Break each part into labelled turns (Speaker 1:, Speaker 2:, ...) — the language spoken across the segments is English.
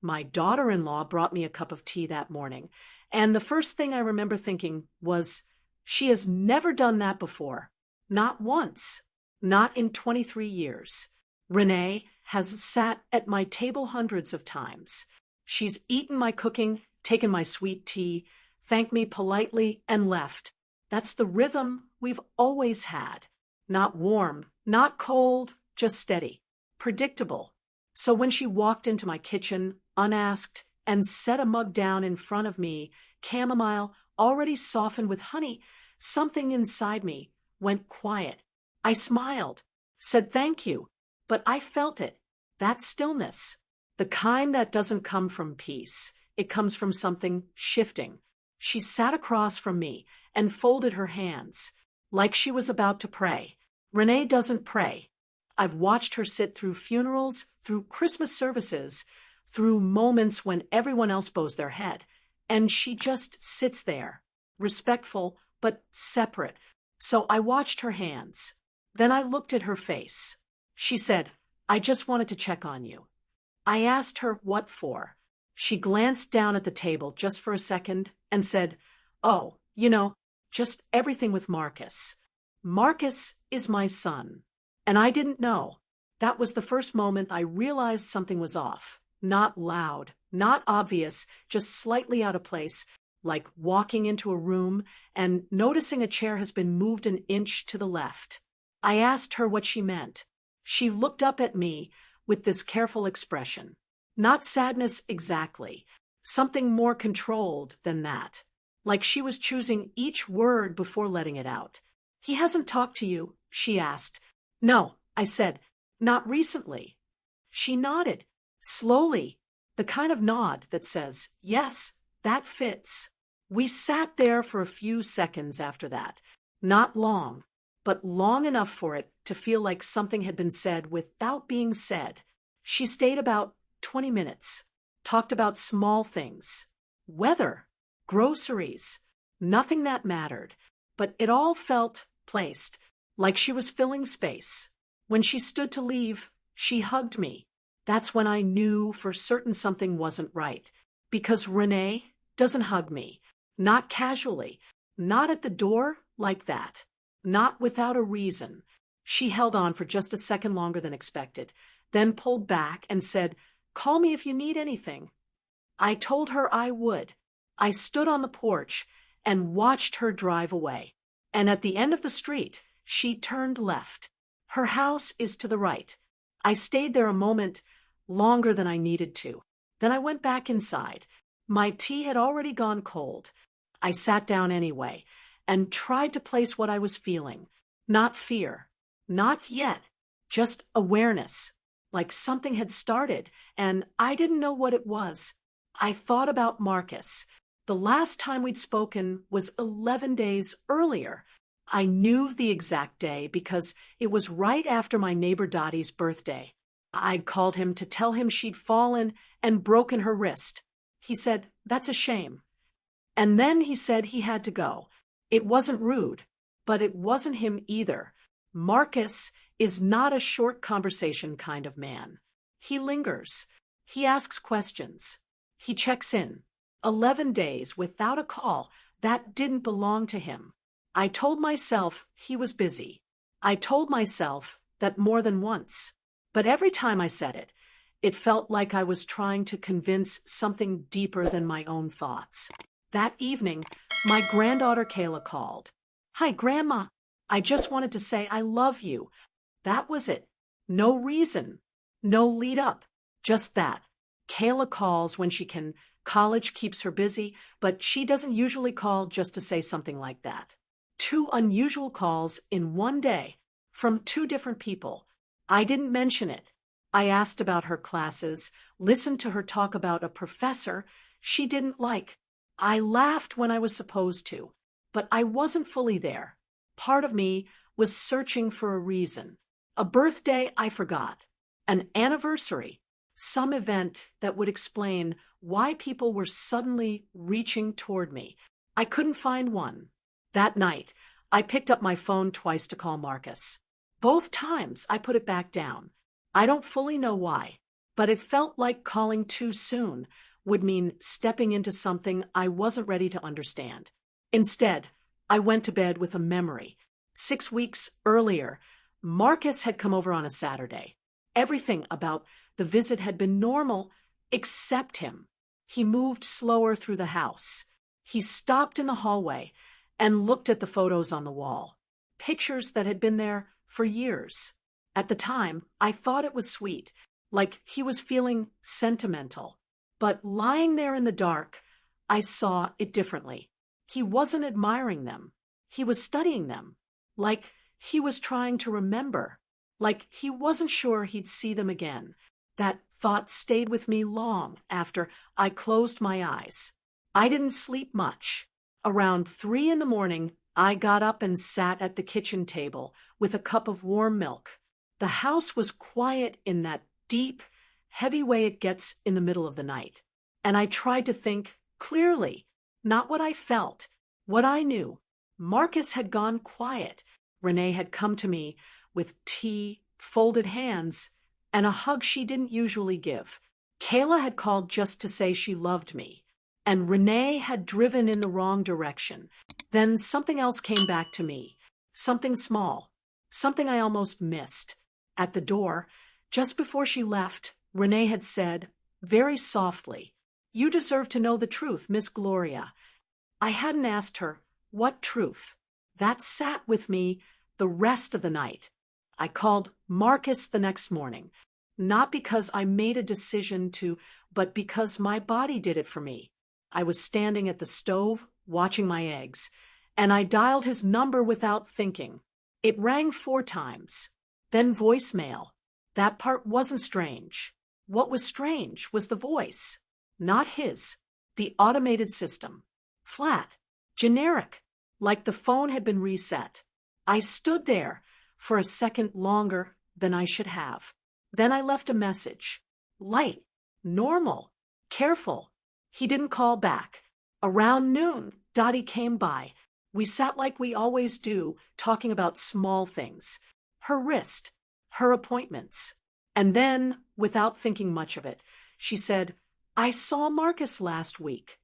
Speaker 1: My daughter-in-law brought me a cup of tea that morning, and the first thing I remember thinking was, she has never done that before. Not once. Not in 23 years. Renee has sat at my table hundreds of times. She's eaten my cooking, taken my sweet tea, thanked me politely, and left. That's the rhythm we've always had. Not warm, not cold, just steady. Predictable. So when she walked into my kitchen, unasked, and set a mug down in front of me, chamomile already softened with honey, something inside me went quiet. I smiled, said thank you, but I felt it. That stillness. The kind that doesn't come from peace. It comes from something shifting. She sat across from me and folded her hands, like she was about to pray. Renee doesn't pray. I've watched her sit through funerals, through Christmas services, through moments when everyone else bows their head, and she just sits there, respectful but separate. So I watched her hands. Then I looked at her face. She said, "I just wanted to check on you." I asked her what for. She glanced down at the table just for a second and said, "Oh, just everything with Marcus. Marcus is my son." And I didn't know. That was the first moment I realized something was off. Not loud, not obvious, just slightly out of place, like walking into a room and noticing a chair has been moved an inch to the left. I asked her what she meant. She looked up at me with this careful expression. Not sadness exactly, something more controlled than that. Like she was choosing each word before letting it out. "He hasn't talked to you?" she asked. "No," I said, "not recently." She nodded, slowly, the kind of nod that says, "Yes, that fits." We sat there for a few seconds after that. Not long, but long enough for it to feel like something had been said without being said. She stayed about 20 minutes, talked about small things. Weather, groceries, nothing that mattered, but it all felt placed, like she was filling space. When she stood to leave, she hugged me. That's when I knew for certain something wasn't right, because Renee doesn't hug me, not casually, not at the door like that, not without a reason. She held on for just a second longer than expected, then pulled back and said, "Call me if you need anything." I told her I would. I stood on the porch and watched her drive away. And at the end of the street, she turned left. Her house is to the right. I stayed there a moment longer than I needed to. Then I went back inside. My tea had already gone cold. I sat down anyway and tried to place what I was feeling. Not fear. Not yet. Just awareness. Like something had started, and I didn't know what it was. I thought about Marcus. The last time we'd spoken was 11 days earlier. I knew the exact day because it was right after my neighbor Dottie's birthday. I'd called him to tell him she'd fallen and broken her wrist. He said, "That's a shame." And then he said he had to go. It wasn't rude, but it wasn't him either. Marcus is not a short conversation kind of man. He lingers. He asks questions. He checks in. 11 days without a call, that didn't belong to him. I told myself he was busy. I told myself that more than once. But every time I said it, it felt like I was trying to convince something deeper than my own thoughts. That evening, my granddaughter Kayla called. "Hi, Grandma. I just wanted to say I love you." That was it. No reason. No lead up. Just that. Kayla calls when she can. College keeps her busy, but she doesn't usually call just to say something like that. 2 unusual calls in one day from 2 different people. I didn't mention it. I asked about her classes, listened to her talk about a professor she didn't like. I laughed when I was supposed to, but I wasn't fully there. Part of me was searching for a reason. A birthday I forgot. An anniversary. Some event that would explain why people were suddenly reaching toward me. I couldn't find one. That night, I picked up my phone twice to call Marcus. Both times I put it back down. I don't fully know why, but it felt like calling too soon would mean stepping into something I wasn't ready to understand. Instead, I went to bed with a memory. 6 weeks earlier, Marcus had come over on a Saturday. Everything about the visit had been normal, except him. He moved slower through the house. He stopped in the hallway and looked at the photos on the wall. Pictures that had been there for years. At the time, I thought it was sweet, like he was feeling sentimental. But lying there in the dark, I saw it differently. He wasn't admiring them. He was studying them, like he was trying to remember, like he wasn't sure he'd see them again. That thought stayed with me long after I closed my eyes. I didn't sleep much. Around 3 a.m, I got up and sat at the kitchen table with a cup of warm milk. The house was quiet in that deep, heavy way it gets in the middle of the night. And I tried to think clearly, not what I felt, what I knew. Marcus had gone quiet. Renee had come to me with tea, folded hands, and a hug she didn't usually give. Kayla had called just to say she loved me. And Renee had driven in the wrong direction. Then something else came back to me. Something small. Something I almost missed. At the door, just before she left, Renee had said, very softly, "You deserve to know the truth, Miss Gloria." I hadn't asked her, what truth? That sat with me the rest of the night. I called Marcus the next morning, not because I made a decision to, but because my body did it for me. I was standing at the stove, watching my eggs, and I dialed his number without thinking. It rang 4 times. Then voicemail. That part wasn't strange. What was strange was the voice. Not his. The automated system. Flat. Generic. Like the phone had been reset. I stood there for a second longer than I should have. Then I left a message. Light. Normal. Careful. He didn't call back. Around noon, Dottie came by. We sat like we always do, talking about small things. Her wrist. Her appointments. And then, without thinking much of it, she said, "I saw Marcus last week."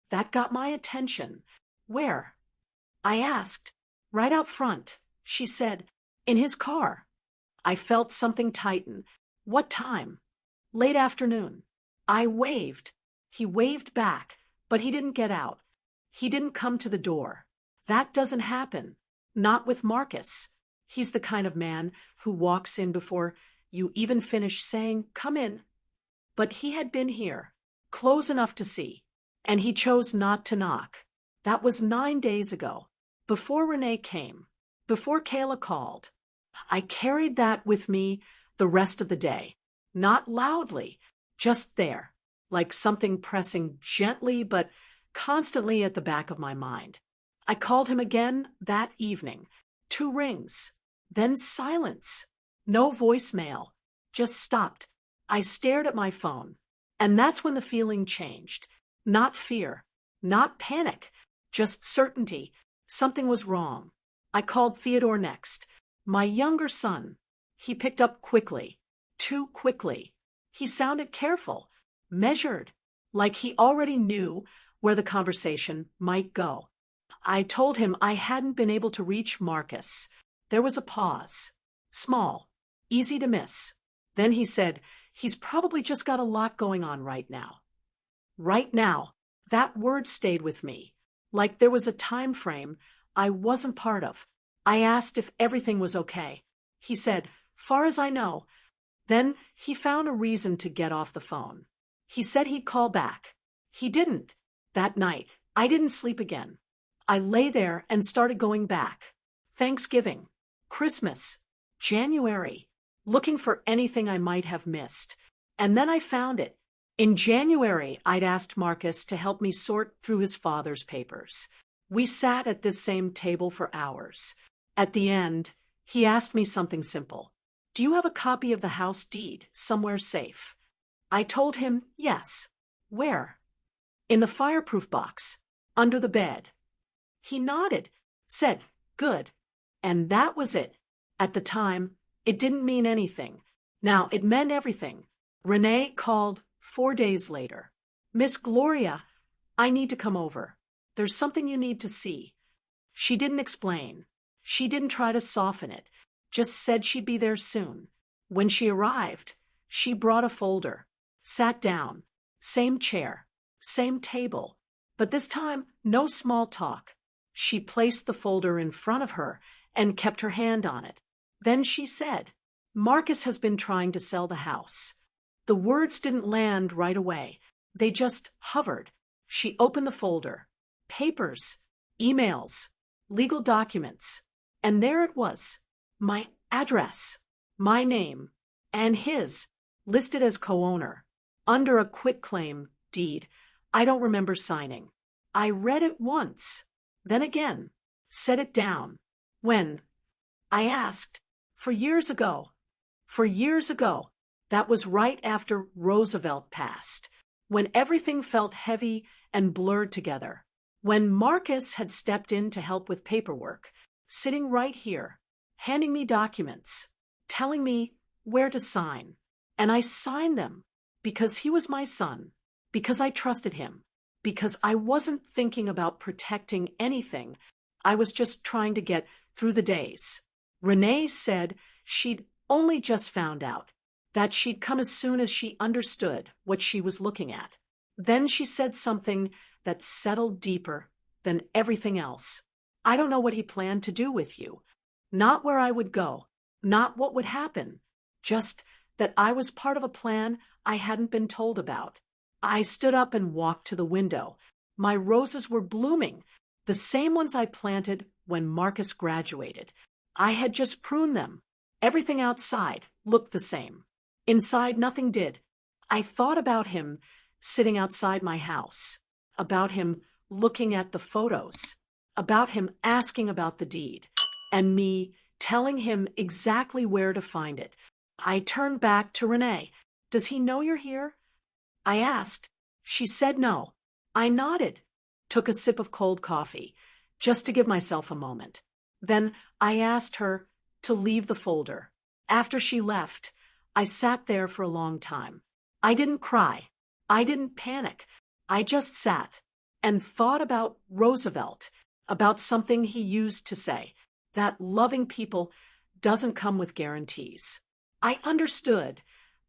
Speaker 1: That got my attention. "Where?" I asked. "Right out front." She said, "In his car." I felt something tighten. "What time?" "Late afternoon." I waved. He waved back, but he didn't get out. He didn't come to the door. That doesn't happen. Not with Marcus. He's the kind of man who walks in before you even finish saying, "Come in." But he had been here, close enough to see, and he chose not to knock. That was 9 days ago, before Renee came, before Kayla called. I carried that with me the rest of the day, not loudly, just there, like something pressing gently but constantly at the back of my mind. I called him again that evening. 2 rings, then silence. No voicemail, just stopped. I stared at my phone, and that's when the feeling changed. Not fear, not panic, just certainty. Something was wrong. I called Theodore next, my younger son. He picked up quickly, too quickly. He sounded careful, measured, like he already knew where the conversation might go. I told him I hadn't been able to reach Marcus. There was a pause. Small, easy to miss. Then he said, "He's probably just got a lot going on right now." Right now, that word stayed with me, like there was a time frame I wasn't part of. I asked if everything was okay. He said, "Far as I know." Then he found a reason to get off the phone. He said he'd call back. He didn't. That night, I didn't sleep again. I lay there and started going back. Thanksgiving, Christmas, January, looking for anything I might have missed. And then I found it. In January, I'd asked Marcus to help me sort through his father's papers. We sat at this same table for hours. At the end, he asked me something simple. "Do you have a copy of the house deed somewhere safe?" I told him yes. "Where?" "In the fireproof box, under the bed." He nodded, said, "Good." And that was it. At the time, it didn't mean anything. Now it meant everything. Renee called 4 days later. Miss Gloria, I need to come over. There's something you need to see. She didn't explain. She didn't try to soften it, just said she'd be there soon. When she arrived, she brought a folder, sat down, same chair, same table, but this time no small talk. She placed the folder in front of her and kept her hand on it. Then she said, Marcus has been trying to sell the house. The words didn't land right away. They just hovered. She opened the folder. Papers, emails, legal documents. And there it was. My address, my name, and his, listed as co-owner, under a quitclaim deed I don't remember signing. I read it once, then again, set it down. When? I asked. For years ago. For years ago. That was right after Roosevelt passed, when everything felt heavy and blurred together. When Marcus had stepped in to help with paperwork, sitting right here, handing me documents, telling me where to sign. And I signed them because he was my son, because I trusted him, because I wasn't thinking about protecting anything. I was just trying to get through the days. Renee said she'd only just found out, that she'd come as soon as she understood what she was looking at. Then she said something that settled deeper than everything else. I don't know what he planned to do with you. Not where I would go, not what would happen, just that I was part of a plan I hadn't been told about. I stood up and walked to the window. My roses were blooming, the same ones I planted when Marcus graduated. I had just pruned them. Everything outside looked the same. Inside, nothing did. I thought about him sitting outside my house, about him looking at the photos, about him asking about the deed, and me telling him exactly where to find it. I turned back to Renee. Does he know you're here? I asked. She said no. I nodded, took a sip of cold coffee, just to give myself a moment. Then I asked her to leave the folder. After she left, I sat there for a long time. I didn't cry. I didn't panic. I just sat and thought about Roosevelt, about something he used to say, that loving people doesn't come with guarantees. I understood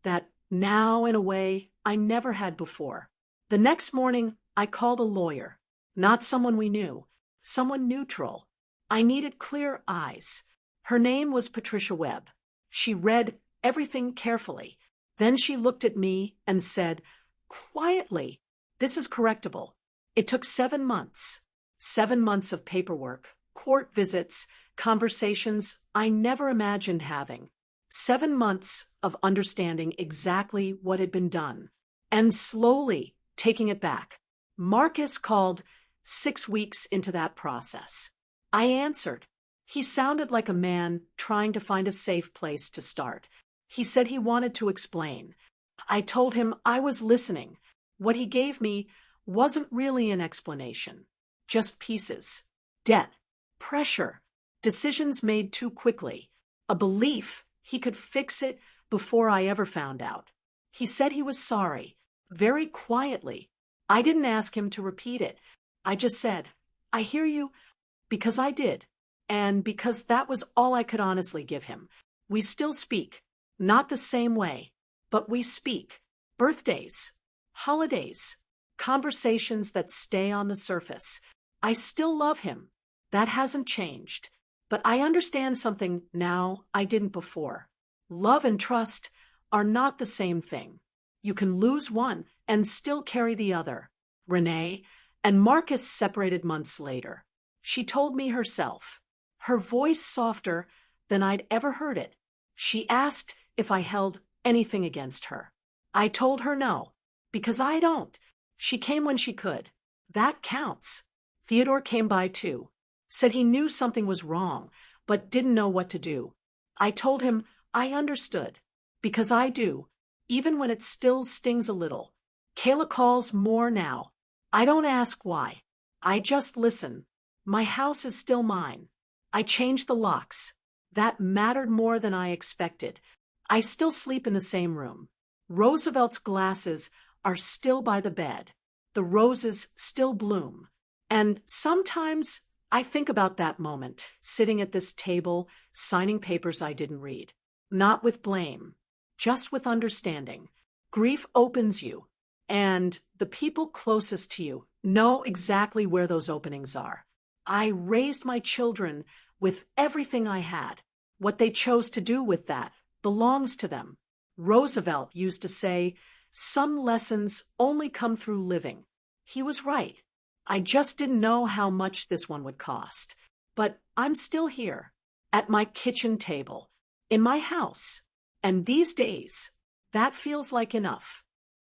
Speaker 1: that now in a way I never had before. The next morning, I called a lawyer, not someone we knew, someone neutral. I needed clear eyes. Her name was Patricia Webb. She read everything carefully. Then she looked at me and said, quietly, this is correctable. It took 7 months. 7 months of paperwork, court visits, conversations I never imagined having. 7 months of understanding exactly what had been done and slowly taking it back. Marcus called 6 weeks into that process. I answered. He sounded like a man trying to find a safe place to start. He said he wanted to explain. I told him I was listening. What he gave me wasn't really an explanation, just pieces. Debt, pressure, decisions made too quickly, a belief he could fix it before I ever found out. He said he was sorry, very quietly. I didn't ask him to repeat it. I just said, I hear you, because I did, and because that was all I could honestly give him. We still speak, not the same way, but we speak. Birthdays, holidays, conversations that stay on the surface. I still love him. That hasn't changed. But I understand something now I didn't before. Love and trust are not the same thing. You can lose one and still carry the other. Renee and Marcus separated months later. She told me herself, her voice softer than I'd ever heard it. She asked if I held anything against her. I told her no, because I don't. She came when she could. That counts. Theodore came by too. Said he knew something was wrong, but didn't know what to do. I told him I understood, because I do, even when it still stings a little. Kayla calls more now. I don't ask why. I just listen. My house is still mine. I changed the locks. That mattered more than I expected. I still sleep in the same room. Roosevelt's glasses are still by the bed. The roses still bloom. And sometimes I think about that moment, sitting at this table, signing papers I didn't read. Not with blame, just with understanding. Grief opens you, and the people closest to you know exactly where those openings are. I raised my children with everything I had. What they chose to do with that belongs to them. Roosevelt used to say, "Some lessons only come through living." He was right. I just didn't know how much this one would cost. But I'm still here, at my kitchen table, in my house. And these days, that feels like enough.